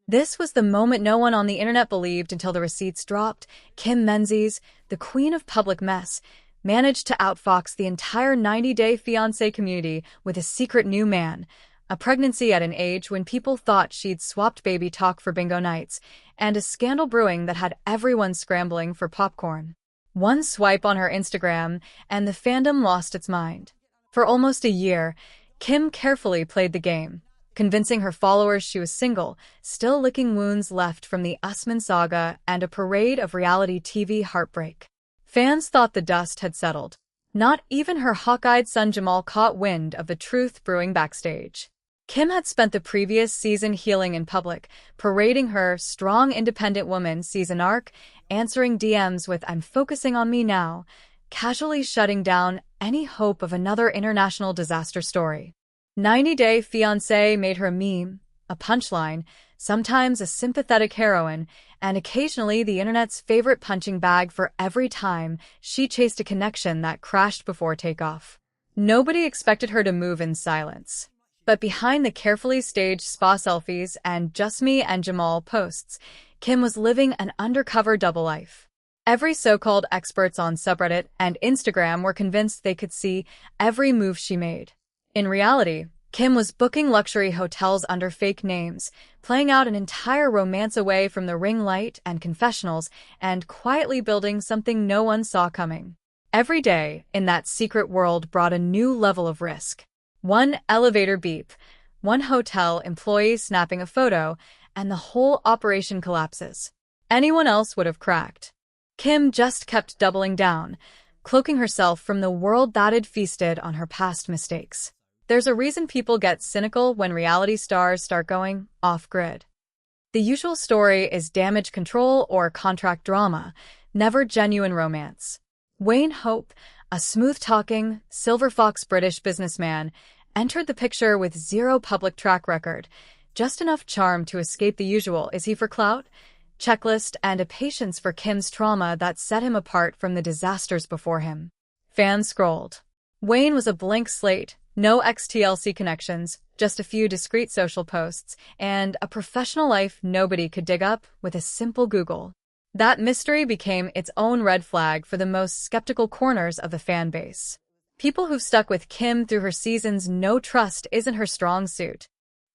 This was the moment no one on the internet believed until the receipts dropped. Kim Menzies, the queen of public mess, managed to outfox the entire 90-day fiancé community with a secret new man, a pregnancy at an age when people thought she'd swapped baby talk for bingo nights, and a scandal brewing that had everyone scrambling for popcorn. One swipe on her Instagram, and the fandom lost its mind. For almost a year, Kim carefully played the game, convincing her followers she was single, still licking wounds left from the Usman saga and a parade of reality TV heartbreak. Fans thought the dust had settled. Not even her hawk-eyed son Jamal caught wind of the truth brewing backstage. Kim had spent the previous season healing in public, parading her strong independent woman season arc, answering DMs with "I'm focusing on me now," casually shutting down any hope of another international disaster story. 90-Day Fiancé made her a meme, a punchline, sometimes a sympathetic heroine, and occasionally the internet's favorite punching bag for every time she chased a connection that crashed before takeoff. Nobody expected her to move in silence. But behind the carefully staged spa selfies and "just me and Jamal" posts, Kim was living an undercover double life. Every so-called experts on subreddit and Instagram were convinced they could see every move she made. In reality, Kim was booking luxury hotels under fake names, playing out an entire romance away from the ring light and confessionals, and quietly building something no one saw coming. Every day in that secret world brought a new level of risk. One elevator beep, one hotel employee snapping a photo, and the whole operation collapses. Anyone else would have cracked. Kim just kept doubling down, cloaking herself from the world that had feasted on her past mistakes. There's a reason people get cynical when reality stars start going off-grid. The usual story is damage control or contract drama, never genuine romance. Wayne Hope, a smooth-talking, silver fox British businessman, entered the picture with zero public track record, just enough charm to escape the usual "is he for clout?" checklist and a patience for Kim's trauma that set him apart from the disasters before him. Fans scrolled. Wayne was a blank slate, no ex-TLC connections, just a few discreet social posts, and a professional life nobody could dig up with a simple Google. That mystery became its own red flag for the most skeptical corners of the fan base. People who've stuck with Kim through her seasons know trust isn't her strong suit.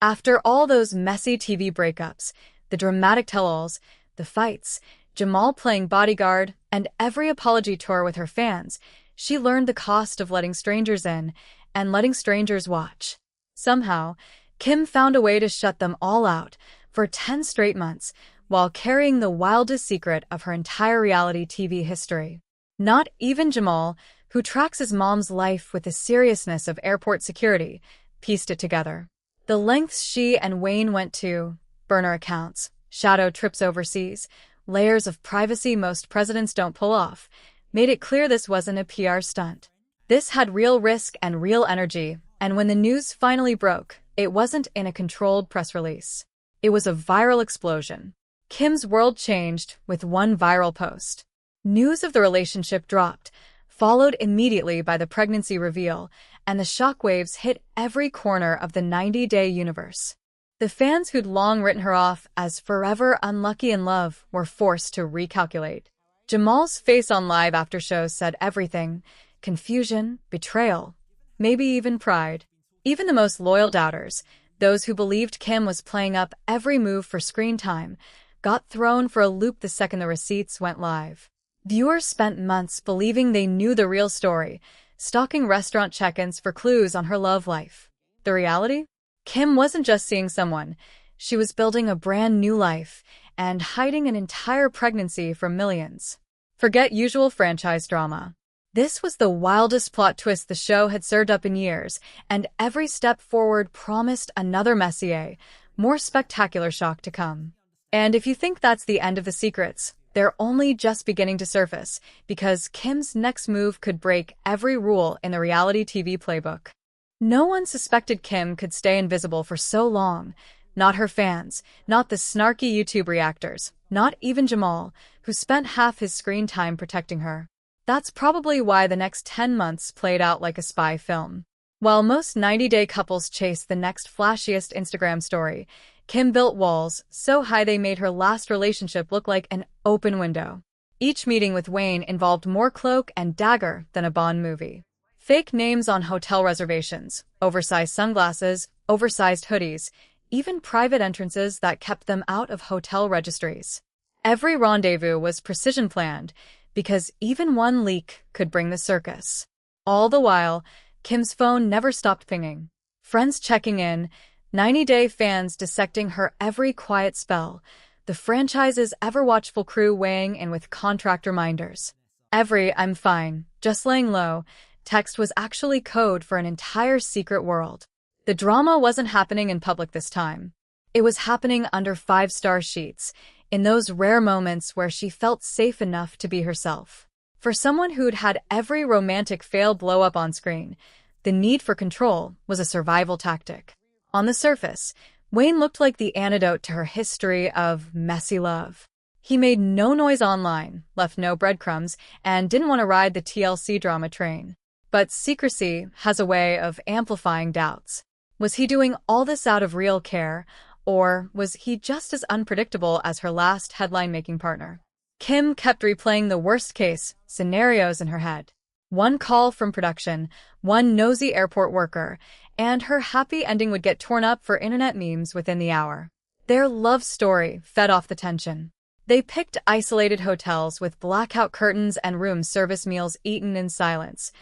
After all those messy TV breakups, the dramatic tell-alls, the fights, Jamal playing bodyguard, and every apology tour with her fans, she learned the cost of letting strangers in and letting strangers watch. Somehow, Kim found a way to shut them all out for 10 straight months while carrying the wildest secret of her entire reality TV history. Not even Jamal, who tracks his mom's life with the seriousness of airport security, pieced it together. The lengths she and Wayne went to, burner accounts, shadow trips overseas, layers of privacy most presidents don't pull off, made it clear this wasn't a PR stunt. This had real risk and real energy, and when the news finally broke, it wasn't in a controlled press release. It was a viral explosion. Kim's world changed with one viral post. News of the relationship dropped, followed immediately by the pregnancy reveal, and the shockwaves hit every corner of the 90-day universe. The fans who'd long written her off as forever unlucky in love were forced to recalculate. Jamal's face on live after shows said everything: confusion, betrayal, maybe even pride. Even the most loyal doubters, those who believed Kim was playing up every move for screen time, got thrown for a loop the second the receipts went live. Viewers spent months believing they knew the real story, stalking restaurant check-ins for clues on her love life. The reality? Kim wasn't just seeing someone. She was building a brand new life and hiding an entire pregnancy from millions. Forget usual franchise drama. This was the wildest plot twist the show had served up in years, and every step forward promised another messier, more spectacular shock to come. And if you think that's the end of the secrets, they're only just beginning to surface, because Kim's next move could break every rule in the reality TV playbook. No one suspected Kim could stay invisible for so long. Not her fans, not the snarky YouTube reactors, not even Jamal, who spent half his screen time protecting her. That's probably why the next 10 months played out like a spy film. While most 90-day couples chase the next flashiest Instagram story, Kim built walls so high they made her last relationship look like an open window. Each meeting with Wayne involved more cloak and dagger than a Bond movie. Fake names on hotel reservations, oversized sunglasses, oversized hoodies, even private entrances that kept them out of hotel registries. Every rendezvous was precision planned, because even one leak could bring the circus. All the while, Kim's phone never stopped pinging. Friends checking in, 90-day fans dissecting her every quiet spell, the franchise's ever-watchful crew weighing in with contract reminders. Every "I'm fine, just laying low" text was actually code for an entire secret world. The drama wasn't happening in public this time. It was happening under five-star sheets, in those rare moments where she felt safe enough to be herself. For someone who'd had every romantic fail blow up on screen, the need for control was a survival tactic. On the surface, Wayne looked like the antidote to her history of messy love. He made no noise online, left no breadcrumbs, and didn't want to ride the TLC drama train. But secrecy has a way of amplifying doubts. Was he doing all this out of real care, or was he just as unpredictable as her last headline-making partner? Kim kept replaying the worst-case scenarios in her head. One call from production, one nosy airport worker, and her happy ending would get torn up for internet memes within the hour. Their love story fed off the tension. They picked isolated hotels with blackout curtains and room service meals eaten in silence,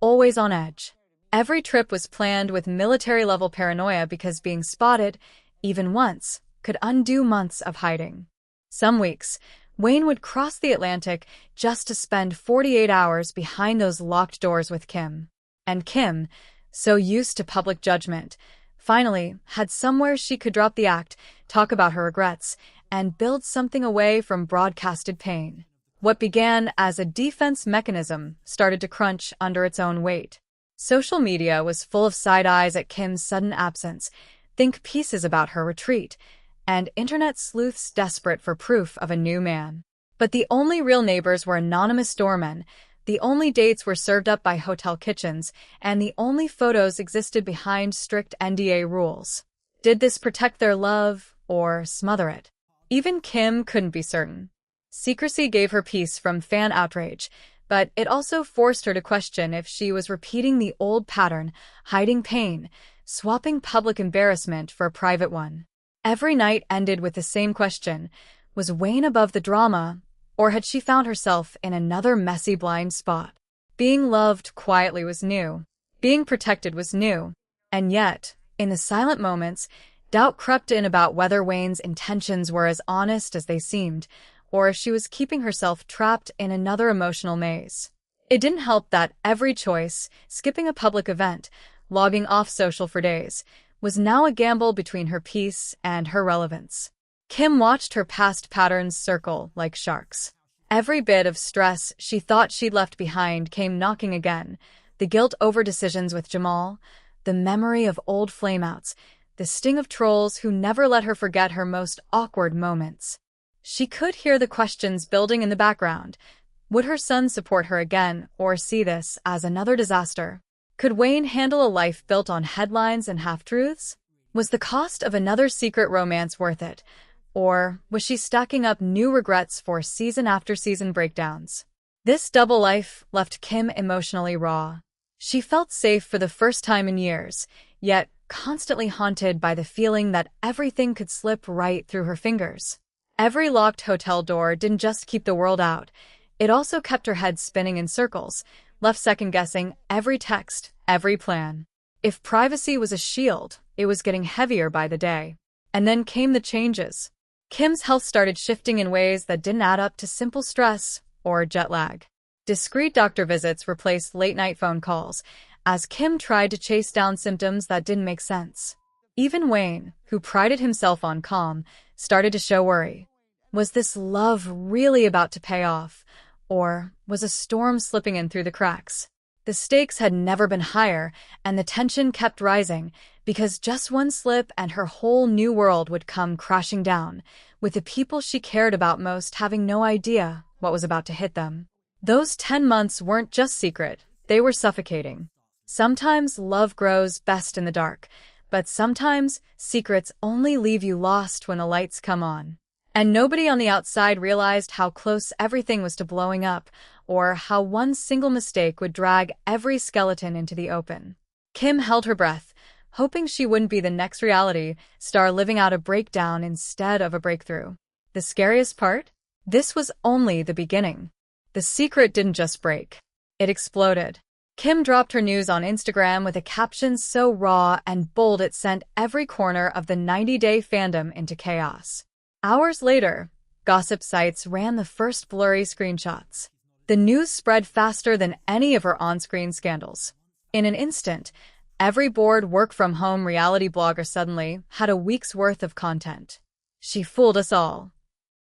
always on edge. Every trip was planned with military-level paranoia because being spotted, even once, could undo months of hiding. Some weeks, Wayne would cross the Atlantic just to spend 48 hours behind those locked doors with Kim. And Kim, so used to public judgment, finally had somewhere she could drop the act, talk about her regrets, and build something away from broadcasted pain. What began as a defense mechanism started to crunch under its own weight. Social media was full of side eyes at Kim's sudden absence, think pieces about her retreat, and internet sleuths desperate for proof of a new man. But the only real neighbors were anonymous doormen, the only dates were served up by hotel kitchens, and the only photos existed behind strict NDA rules. Did this protect their love, or smother it? Even Kim couldn't be certain. Secrecy gave her peace from fan outrage, but it also forced her to question if she was repeating the old pattern, hiding pain, swapping public embarrassment for a private one. Every night ended with the same question: was Wayne above the drama, or had she found herself in another messy blind spot? Being loved quietly was new. Being protected was new. And yet, in the silent moments, doubt crept in about whether Wayne's intentions were as honest as they seemed, or if she was keeping herself trapped in another emotional maze. It didn't help that every choice, skipping a public event, logging off social for days, was now a gamble between her peace and her relevance. Kim watched her past patterns circle like sharks. Every bit of stress she thought she'd left behind came knocking again: the guilt over decisions with Jamal, the memory of old flameouts, the sting of trolls who never let her forget her most awkward moments. She could hear the questions building in the background. Would her son support her again, or see this as another disaster? Could Wayne handle a life built on headlines and half-truths? Was the cost of another secret romance worth it? Or was she stacking up new regrets for season after season breakdowns? This double life left Kim emotionally raw. She felt safe for the first time in years, yet constantly haunted by the feeling that everything could slip right through her fingers. Every locked hotel door didn't just keep the world out, it also kept her head spinning in circles, left second-guessing every text, every plan. If privacy was a shield, it was getting heavier by the day. And then came the changes. Kim's health started shifting in ways that didn't add up to simple stress or jet lag. Discreet doctor visits replaced late-night phone calls, as Kim tried to chase down symptoms that didn't make sense. Even Wayne, who prided himself on calm, started to show worry. Was this love really about to pay off, or was a storm slipping in through the cracks? The stakes had never been higher, and the tension kept rising, because just one slip and her whole new world would come crashing down, with the people she cared about most having no idea what was about to hit them. Those 10 months weren't just secret, they were suffocating. Sometimes love grows best in the dark, But sometimes, secrets only leave you lost when the lights come on. And nobody on the outside realized how close everything was to blowing up, or how one single mistake would drag every skeleton into the open. Kim held her breath, hoping she wouldn't be the next reality star living out a breakdown instead of a breakthrough. The scariest part? This was only the beginning. The secret didn't just break. It exploded. Kim dropped her news on Instagram with a caption so raw and bold it sent every corner of the 90-day fandom into chaos. Hours later, gossip sites ran the first blurry screenshots. The news spread faster than any of her on-screen scandals. In an instant, every bored work-from-home reality blogger suddenly had a week's worth of content. She fooled us all.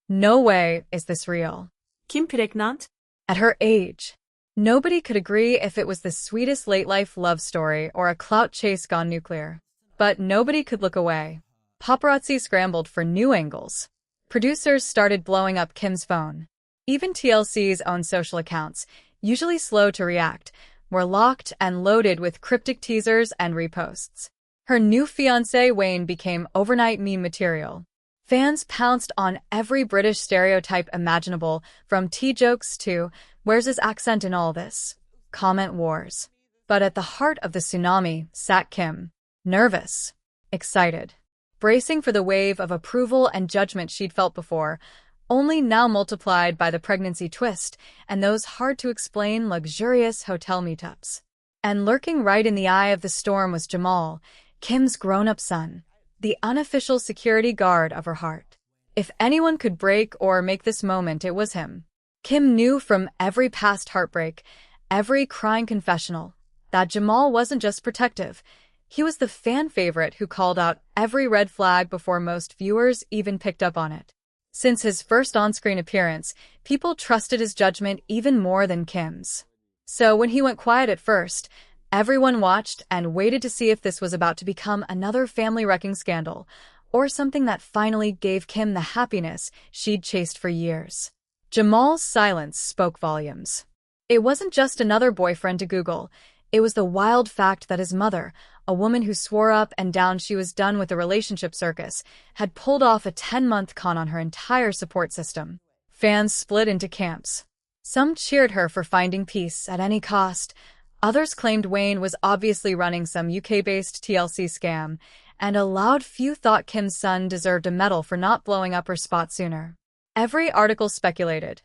No way is this real. Kim pregnant? At her age, nobody could agree if it was the sweetest late-life love story or a clout chase gone nuclear. But nobody could look away. Paparazzi scrambled for new angles. Producers started blowing up Kim's phone. Even TLC's own social accounts, usually slow to react, were locked and loaded with cryptic teasers and reposts. Her new fiancé Wayne became overnight meme material. Fans pounced on every British stereotype imaginable, from tea jokes to, "Where's his accent in all this?" comment wars. But at the heart of the tsunami sat Kim, nervous, excited, bracing for the wave of approval and judgment she'd felt before, only now multiplied by the pregnancy twist and those hard-to-explain luxurious hotel meetups. And lurking right in the eye of the storm was Jamal, Kim's grown-up son, the unofficial security guard of her heart. If anyone could break or make this moment, it was him. Kim knew from every past heartbreak, every crying confessional, that Jamal wasn't just protective. He was the fan favorite who called out every red flag before most viewers even picked up on it. Since his first on-screen appearance, people trusted his judgment even more than Kim's. So when he went quiet at first, everyone watched and waited to see if this was about to become another family-wrecking scandal, or something that finally gave Kim the happiness she'd chased for years. Jamal's silence spoke volumes. It wasn't just another boyfriend to Google. It was the wild fact that his mother, a woman who swore up and down she was done with the relationship circus, had pulled off a 10-month con on her entire support system. Fans split into camps. Some cheered her for finding peace at any cost. Others claimed Wayne was obviously running some UK-based TLC scam, and a loud few thought Kim's son deserved a medal for not blowing up her spot sooner. Every article speculated.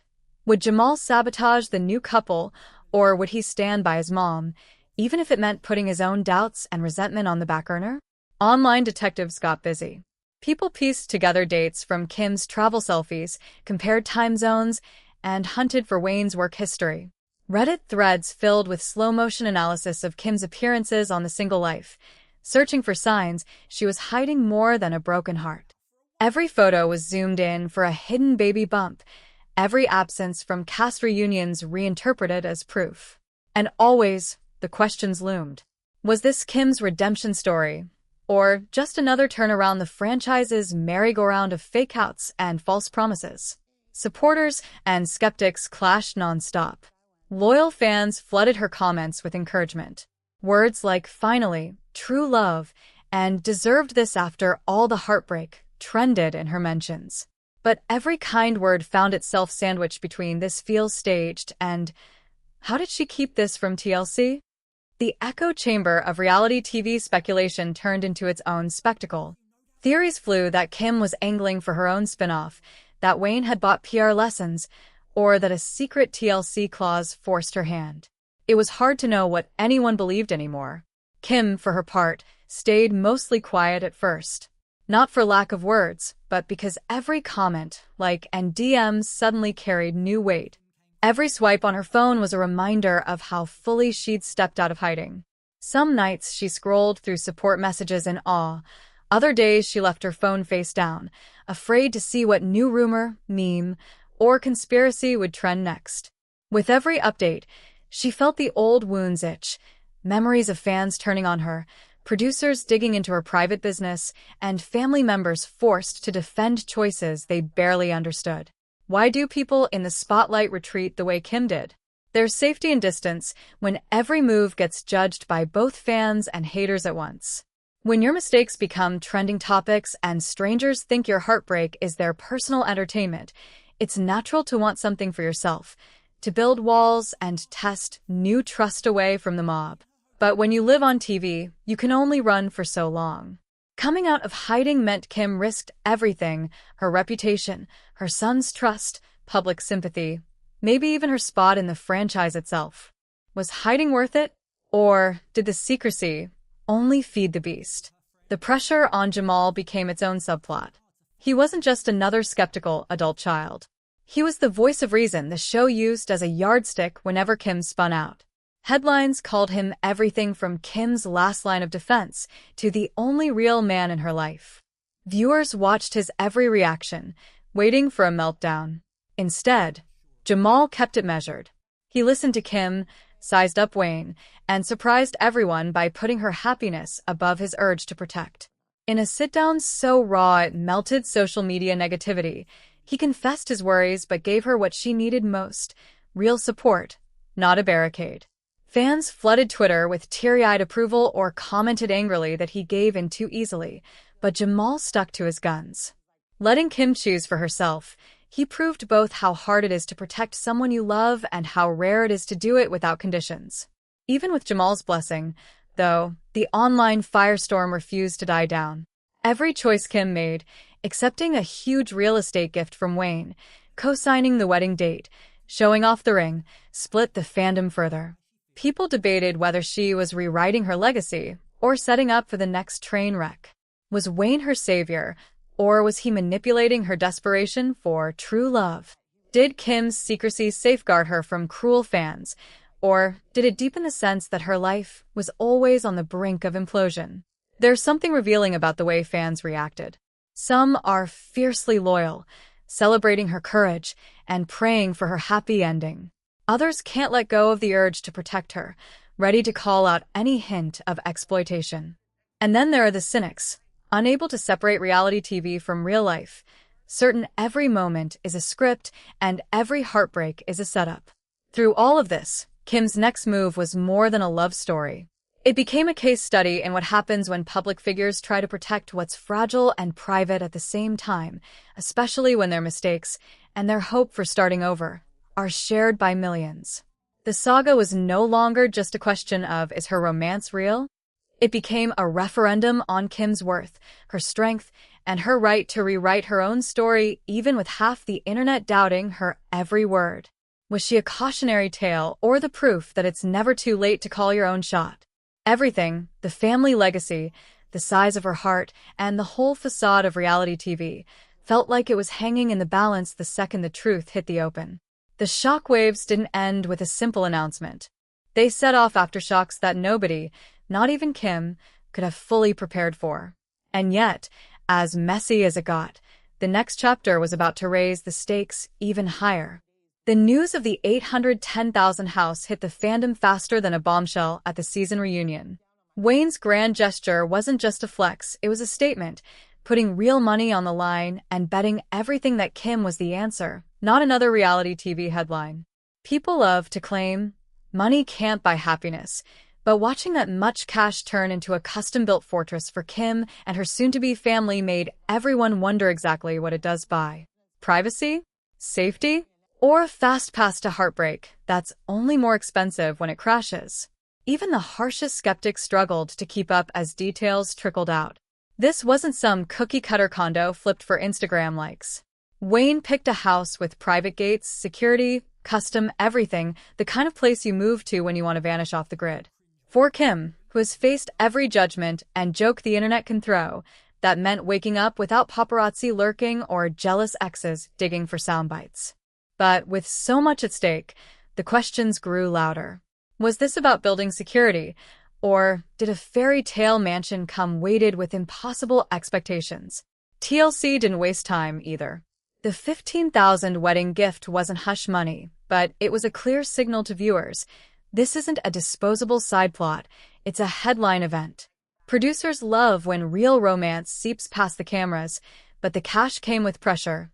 Would Jamal sabotage the new couple, or would he stand by his mom, even if it meant putting his own doubts and resentment on the back burner? Online detectives got busy. People pieced together dates from Kim's travel selfies, compared time zones, and hunted for Wayne's work history. Reddit threads filled with slow-motion analysis of Kim's appearances on The Single Life, searching for signs she was hiding more than a broken heart. Every photo was zoomed in for a hidden baby bump, every absence from cast reunions reinterpreted as proof. And always, the questions loomed. Was this Kim's redemption story, or just another turn around the franchise's merry-go-round of fake-outs and false promises? Supporters and skeptics clashed non-stop. Loyal fans flooded her comments with encouragement. Words like "finally," "true love," and "deserved this after all the heartbreak" trended in her mentions. But every kind word found itself sandwiched between "this feels staged" and "how did she keep this from TLC?" The echo chamber of reality TV speculation turned into its own spectacle. Theories flew that Kim was angling for her own spin-off, that Wayne had bought PR lessons, or that a secret TLC clause forced her hand. It was hard to know what anyone believed anymore. Kim, for her part, stayed mostly quiet at first. Not for lack of words, but because every comment, like, and DMs suddenly carried new weight. Every swipe on her phone was a reminder of how fully she'd stepped out of hiding. Some nights she scrolled through support messages in awe. Other days she left her phone face down, afraid to see what new rumor, meme, or conspiracy would trend next. With every update, she felt the old wounds itch, memories of fans turning on her, producers digging into her private business, and family members forced to defend choices they barely understood. Why do people in the spotlight retreat the way Kim did? There's safety and distance when every move gets judged by both fans and haters at once. When your mistakes become trending topics and strangers think your heartbreak is their personal entertainment, it's natural to want something for yourself, to build walls and test new trust away from the mob. But when you live on TV, you can only run for so long. Coming out of hiding meant Kim risked everything: her reputation, her son's trust, public sympathy, maybe even her spot in the franchise itself. Was hiding worth it? Or did the secrecy only feed the beast? The pressure on Jamal became its own subplot. He wasn't just another skeptical adult child. He was the voice of reason the show used as a yardstick whenever Kim spun out. Headlines called him everything from Kim's last line of defense to the only real man in her life. Viewers watched his every reaction, waiting for a meltdown. Instead, Jamal kept it measured. He listened to Kim, sized up Wayne, and surprised everyone by putting her happiness above his urge to protect. In a sit-down so raw it melted social media negativity, he confessed his worries but gave her what she needed most: real support, not a barricade. Fans flooded Twitter with teary-eyed approval or commented angrily that he gave in too easily, but Jamal stuck to his guns. Letting Kim choose for herself, he proved both how hard it is to protect someone you love and how rare it is to do it without conditions. Even with Jamal's blessing, though, the online firestorm refused to die down. Every choice Kim made, accepting a huge real estate gift from Wayne, co-signing the wedding date, showing off the ring, split the fandom further. People debated whether she was rewriting her legacy or setting up for the next train wreck. Was Wayne her savior, or was he manipulating her desperation for true love? Did Kim's secrecy safeguard her from cruel fans, or did it deepen the sense that her life was always on the brink of implosion? There's something revealing about the way fans reacted. Some are fiercely loyal, celebrating her courage and praying for her happy ending. Others can't let go of the urge to protect her, ready to call out any hint of exploitation. And then there are the cynics, unable to separate reality TV from real life, certain every moment is a script and every heartbreak is a setup. Through all of this, Kim's next move was more than a love story. It became a case study in what happens when public figures try to protect what's fragile and private at the same time, especially when their mistakes and their hope for starting over are shared by millions. The saga was no longer just a question of, is her romance real? It became a referendum on Kim's worth, her strength, and her right to rewrite her own story, even with half the internet doubting her every word. Was she a cautionary tale or the proof that it's never too late to call your own shot? Everything, the family legacy, the size of her heart, and the whole facade of reality TV, felt like it was hanging in the balance the second the truth hit the open. The shockwaves didn't end with a simple announcement. They set off aftershocks that nobody, not even Kim, could have fully prepared for. And yet, as messy as it got, the next chapter was about to raise the stakes even higher. The news of the 810,000 house hit the fandom faster than a bombshell at the season reunion. Wayne's grand gesture wasn't just a flex, it was a statement, putting real money on the line and betting everything that Kim was the answer, not another reality TV headline. People love to claim money can't buy happiness, but watching that much cash turn into a custom-built fortress for Kim and her soon-to-be family made everyone wonder exactly what it does buy. Privacy? Safety? Or a fast pass to heartbreak that's only more expensive when it crashes? Even the harshest skeptics struggled to keep up as details trickled out. This wasn't some cookie-cutter condo flipped for Instagram likes. Wayne picked a house with private gates, security, custom everything, the kind of place you move to when you want to vanish off the grid. For Kim, who has faced every judgment and joke the internet can throw, that meant waking up without paparazzi lurking or jealous exes digging for sound bites. But with so much at stake, the questions grew louder. Was this about building security? Or did a fairy tale mansion come weighted with impossible expectations? TLC didn't waste time either. The $15,000 wedding gift wasn't hush money, but it was a clear signal to viewers. This isn't a disposable side plot, it's a headline event. Producers love when real romance seeps past the cameras, but the cash came with pressure,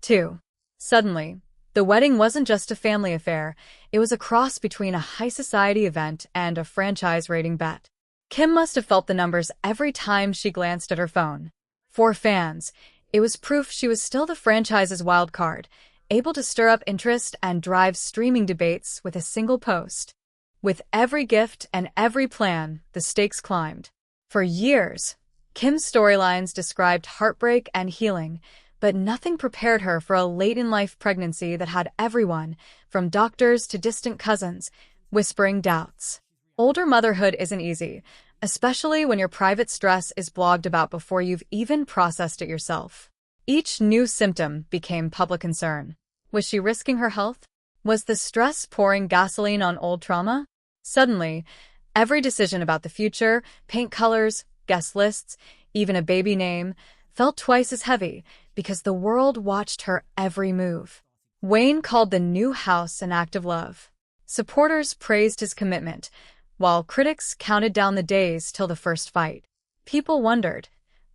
too. Suddenly, the wedding wasn't just a family affair, it was a cross between a high society event and a franchise rating bet. Kim must have felt the numbers every time she glanced at her phone. For fans, it was proof she was still the franchise's wild card, able to stir up interest and drive streaming debates with a single post. With every gift and every plan, the stakes climbed. For years, Kim's storylines described heartbreak and healing, but nothing prepared her for a late-in-life pregnancy that had everyone, from doctors to distant cousins, whispering doubts. Older motherhood isn't easy, especially when your private stress is blogged about before you've even processed it yourself. Each new symptom became public concern. Was she risking her health? Was the stress pouring gasoline on old trauma? Suddenly, every decision about the future, paint colors, guest lists, even a baby name, felt twice as heavy because the world watched her every move. Wayne called the new house an act of love. Supporters praised his commitment, while critics counted down the days till the first fight. People wondered,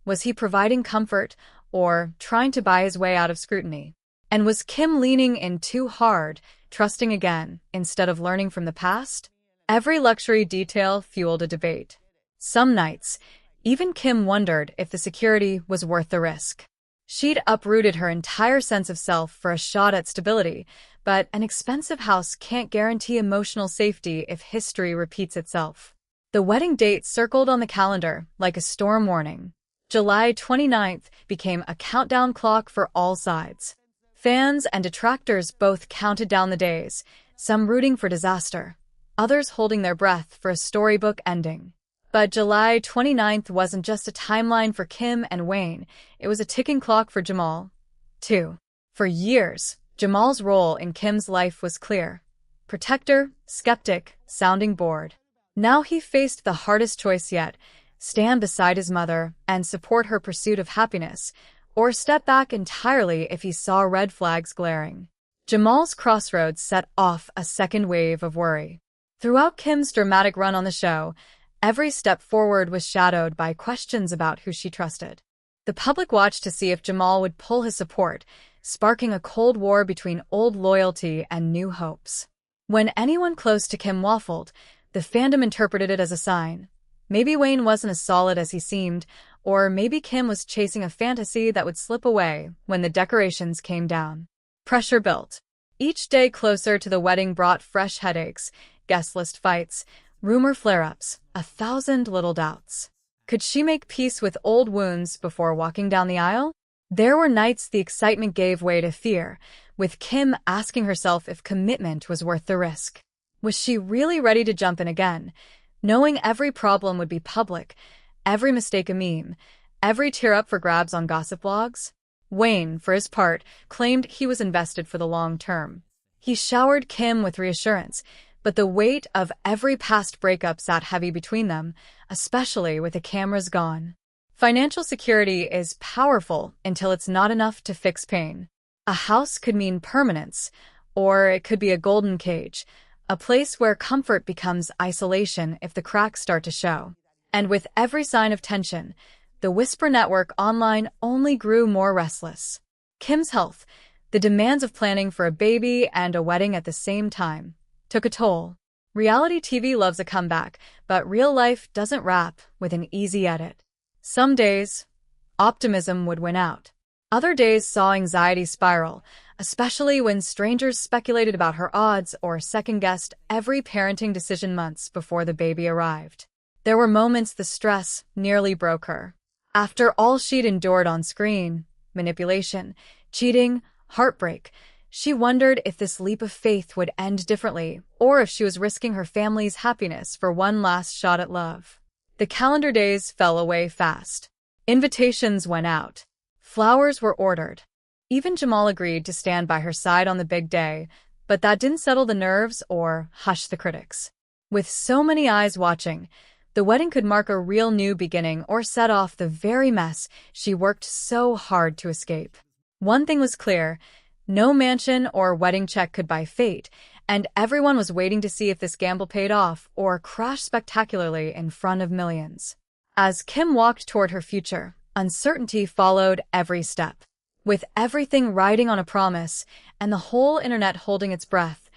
was he providing comfort or trying to buy his way out of scrutiny? And was Kim leaning in too hard, trusting again, instead of learning from the past? Every luxury detail fueled a debate. Some nights, even Kim wondered if the security was worth the risk. She'd uprooted her entire sense of self for a shot at stability, but an expensive house can't guarantee emotional safety if history repeats itself. The wedding date circled on the calendar like a storm warning. July 29th became a countdown clock for all sides. Fans and detractors both counted down the days, some rooting for disaster, others holding their breath for a storybook ending. But July 29th wasn't just a timeline for Kim and Wayne, it was a ticking clock for Jamal, too. For years, Jamal's role in Kim's life was clear. Protector, skeptic, sounding board. Now he faced the hardest choice yet: stand beside his mother and support her pursuit of happiness, or step back entirely if he saw red flags glaring. Jamal's crossroads set off a second wave of worry. Throughout Kim's dramatic run on the show, every step forward was shadowed by questions about who she trusted. The public watched to see if Jamal would pull his support, sparking a cold war between old loyalty and new hopes. When anyone close to Kim waffled, the fandom interpreted it as a sign. Maybe Wayne wasn't as solid as he seemed, or maybe Kim was chasing a fantasy that would slip away when the decorations came down. Pressure built. Each day closer to the wedding brought fresh headaches, guest list fights, rumor flare-ups, 1,000 little doubts. Could she make peace with old wounds before walking down the aisle? There were nights the excitement gave way to fear, with Kim asking herself if commitment was worth the risk. Was she really ready to jump in again, knowing every problem would be public, every mistake a meme, every tear up for grabs on gossip blogs? Wayne, for his part, claimed he was invested for the long term. He showered Kim with reassurance, but the weight of every past breakup sat heavy between them, especially with the cameras gone. Financial security is powerful until it's not enough to fix pain. A house could mean permanence, or it could be a golden cage, a place where comfort becomes isolation if the cracks start to show. And with every sign of tension, the Whisper network online only grew more restless. Kim's health, the demands of planning for a baby and a wedding at the same time, took a toll. Reality TV loves a comeback, but real life doesn't wrap with an easy edit. Some days, optimism would win out. Other days saw anxiety spiral, especially when strangers speculated about her odds or second-guessed every parenting decision months before the baby arrived. There were moments the stress nearly broke her. After all she'd endured on screen, manipulation, cheating, heartbreak, she wondered if this leap of faith would end differently, or if she was risking her family's happiness for one last shot at love. The calendar days fell away fast. Invitations went out. Flowers were ordered. Even Jamal agreed to stand by her side on the big day, but that didn't settle the nerves or hush the critics. With so many eyes watching, the wedding could mark a real new beginning or set off the very mess she worked so hard to escape. One thing was clear: no mansion or wedding check could buy fate, and everyone was waiting to see if this gamble paid off or crashed spectacularly in front of millions. As Kim walked toward her future, uncertainty followed every step. With everything riding on a promise and the whole internet holding its breath,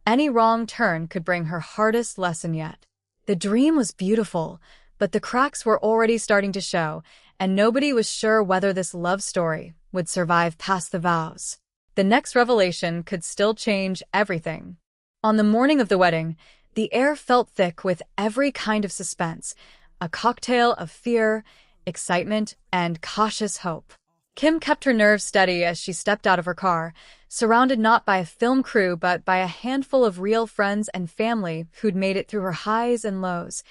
any wrong turn could bring her hardest lesson yet. The dream was beautiful, but the cracks were already starting to show, and nobody was sure whether this love story would survive past the vows. The next revelation could still change everything. On the morning of the wedding, the air felt thick with every kind of suspense, a cocktail of fear, excitement, and cautious hope. Kim kept her nerves steady as she stepped out of her car, surrounded not by a film crew but by a handful of real friends and family who'd made it through her highs and lows,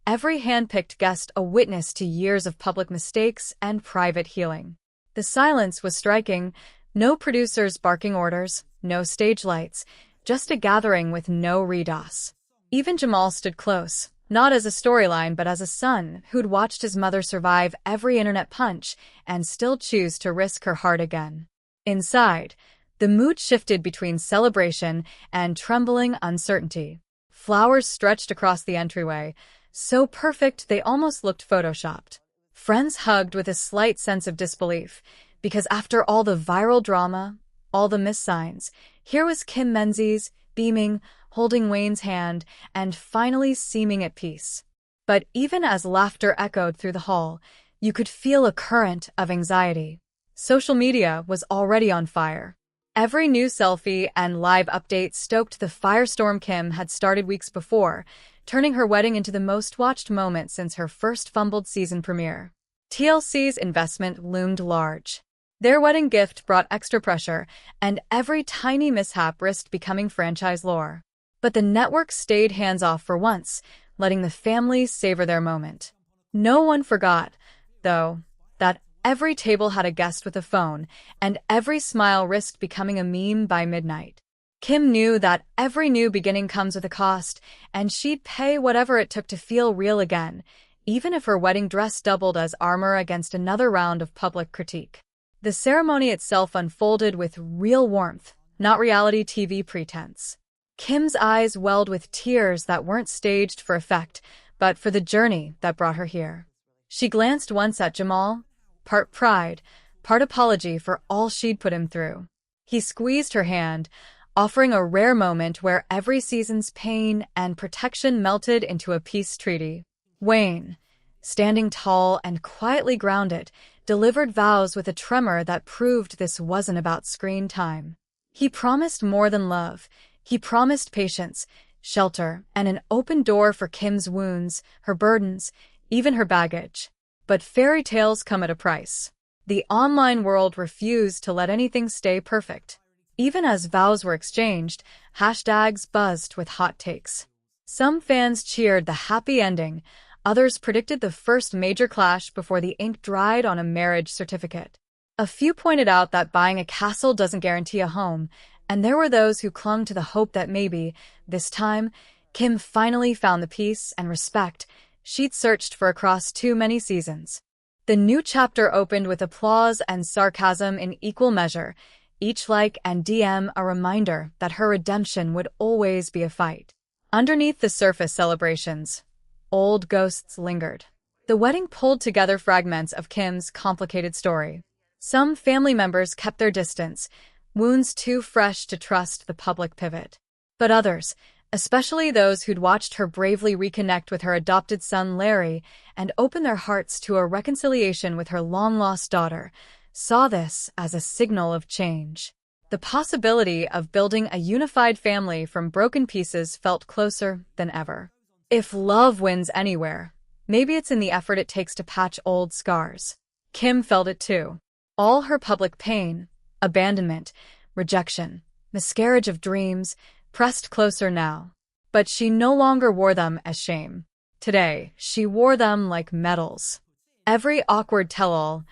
every hand-picked guest a witness to years of public mistakes and private healing. The silence was striking, no producers barking orders, no stage lights, just a gathering with no redos. Even Jamal stood close, not as a storyline but as a son who'd watched his mother survive every internet punch and still choose to risk her heart again. Inside, the mood shifted between celebration and trembling uncertainty. Flowers stretched across the entryway, so perfect they almost looked photoshopped. Friends hugged with a slight sense of disbelief, because after all the viral drama, all the missed signs, here was Kim Menzies, beaming, holding Wayne's hand, and finally seeming at peace. But even as laughter echoed through the hall, you could feel a current of anxiety. Social media was already on fire. Every new selfie and live update stoked the firestorm Kim had started weeks before, turning her wedding into the most watched moment since her first fumbled season premiere. TLC's investment loomed large. Their wedding gift brought extra pressure, and every tiny mishap risked becoming franchise lore. But the network stayed hands-off for once, letting the family savor their moment. No one forgot, though, that every table had a guest with a phone, and every smile risked becoming a meme by midnight. Kim knew that every new beginning comes with a cost, and she'd pay whatever it took to feel real again, even if her wedding dress doubled as armor against another round of public critique. The ceremony itself unfolded with real warmth, not reality TV pretense. Kim's eyes welled with tears that weren't staged for effect, but for the journey that brought her here. She glanced once at Jamal, part pride, part apology for all she'd put him through. He squeezed her hand, offering a rare moment where every season's pain and protection melted into a peace treaty. Wayne, standing tall and quietly grounded, delivered vows with a tremor that proved this wasn't about screen time. He promised more than love. He promised patience, shelter, and an open door for Kim's wounds, her burdens, even her baggage. But fairy tales come at a price. The online world refused to let anything stay perfect. Even as vows were exchanged, hashtags buzzed with hot takes. Some fans cheered the happy ending, others predicted the first major clash before the ink dried on a marriage certificate. A few pointed out that buying a castle doesn't guarantee a home, and there were those who clung to the hope that maybe, this time, Kim finally found the peace and respect she'd searched for across too many seasons. The new chapter opened with applause and sarcasm in equal measure, each like and DM a reminder that her redemption would always be a fight. Underneath the surface celebrations, old ghosts lingered. The wedding pulled together fragments of Kim's complicated story. Some family members kept their distance, wounds too fresh to trust the public pivot. But others, especially those who'd watched her bravely reconnect with her adopted son Larry and open their hearts to a reconciliation with her long-lost daughter, saw this as a signal of change. The possibility of building a unified family from broken pieces felt closer than ever. If love wins anywhere, maybe it's in the effort it takes to patch old scars. Kim felt it too. All her public pain, abandonment, rejection, miscarriage of dreams, pressed closer now. But she no longer wore them as shame. Today, she wore them like medals. Every awkward tell-all,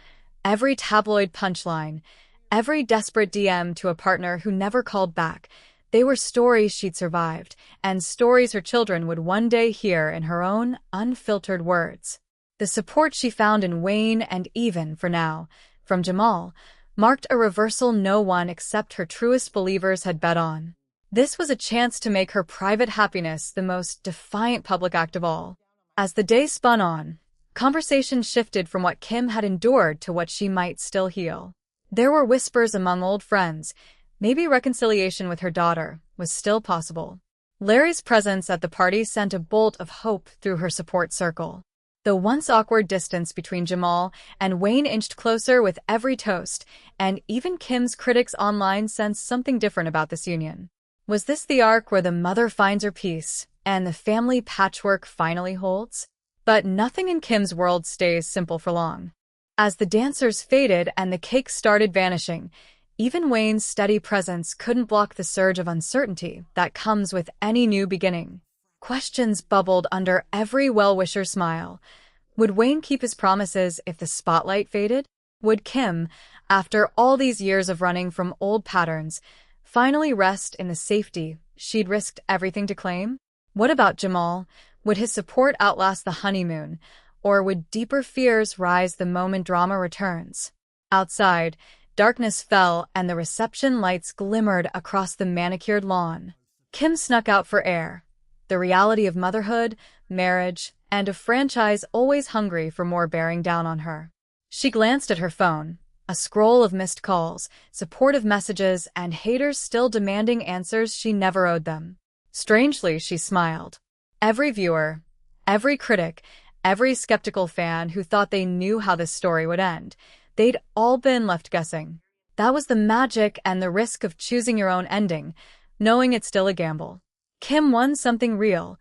every tabloid punchline, every desperate DM to a partner who never called back, they were stories she'd survived, and stories her children would one day hear in her own, unfiltered words. The support she found in Wayne and even, for now, from Jamal, marked a reversal no one except her truest believers had bet on. This was a chance to make her private happiness the most defiant public act of all. As the day spun on, conversation shifted from what Kim had endured to what she might still heal. There were whispers among old friends. Maybe reconciliation with her daughter was still possible. Larry's presence at the party sent a bolt of hope through her support circle. The once awkward distance between Jamal and Wayne inched closer with every toast, and even Kim's critics online sensed something different about this union. Was this the arc where the mother finds her peace, and the family patchwork finally holds? But nothing in Kim's world stays simple for long. As the dancers faded and the cake started vanishing, even Wayne's steady presence couldn't block the surge of uncertainty that comes with any new beginning. Questions bubbled under every well-wisher smile. Would Wayne keep his promises if the spotlight faded? Would Kim, after all these years of running from old patterns, finally rest in the safety she'd risked everything to claim? What about Jamal? Would his support outlast the honeymoon, or would deeper fears rise the moment drama returns? Outside, darkness fell and the reception lights glimmered across the manicured lawn. Kim snuck out for air. The reality of motherhood, marriage, and a franchise always hungry for more bearing down on her. She glanced at her phone, a scroll of missed calls, supportive messages, and haters still demanding answers she never owed them. Strangely, she smiled. Every viewer, every critic, every skeptical fan who thought they knew how this story would end, they'd all been left guessing. That was the magic and the risk of choosing your own ending, knowing it's still a gamble. Kim won something real,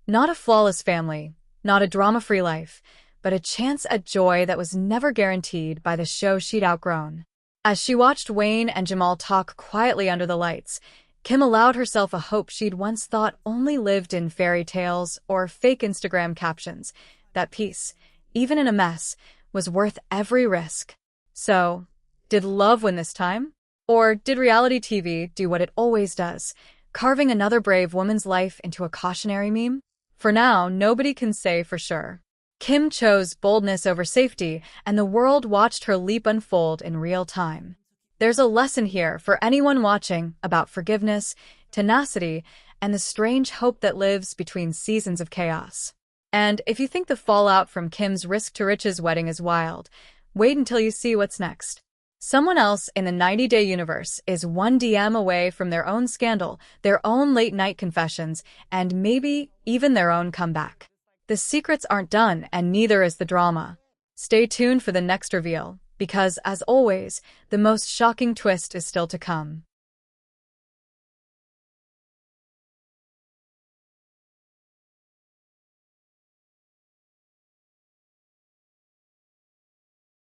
not a flawless family, not a drama-free life, but a chance at joy that was never guaranteed by the show she'd outgrown. As she watched Wayne and Jamal talk quietly under the lights, Kim allowed herself a hope she'd once thought only lived in fairy tales or fake Instagram captions, that peace, even in a mess, was worth every risk. So, did love win this time? Or did reality TV do what it always does, carving another brave woman's life into a cautionary meme? For now, nobody can say for sure. Kim chose boldness over safety, and the world watched her leap unfold in real time. There's a lesson here for anyone watching about forgiveness, tenacity, and the strange hope that lives between seasons of chaos. And if you think the fallout from Kim's risk-to-riches wedding is wild, wait until you see what's next. Someone else in the 90-day universe is one DM away from their own scandal, their own late-night confessions, and maybe even their own comeback. The secrets aren't done, and neither is the drama. Stay tuned for the next reveal, because, as always, the most shocking twist is still to come.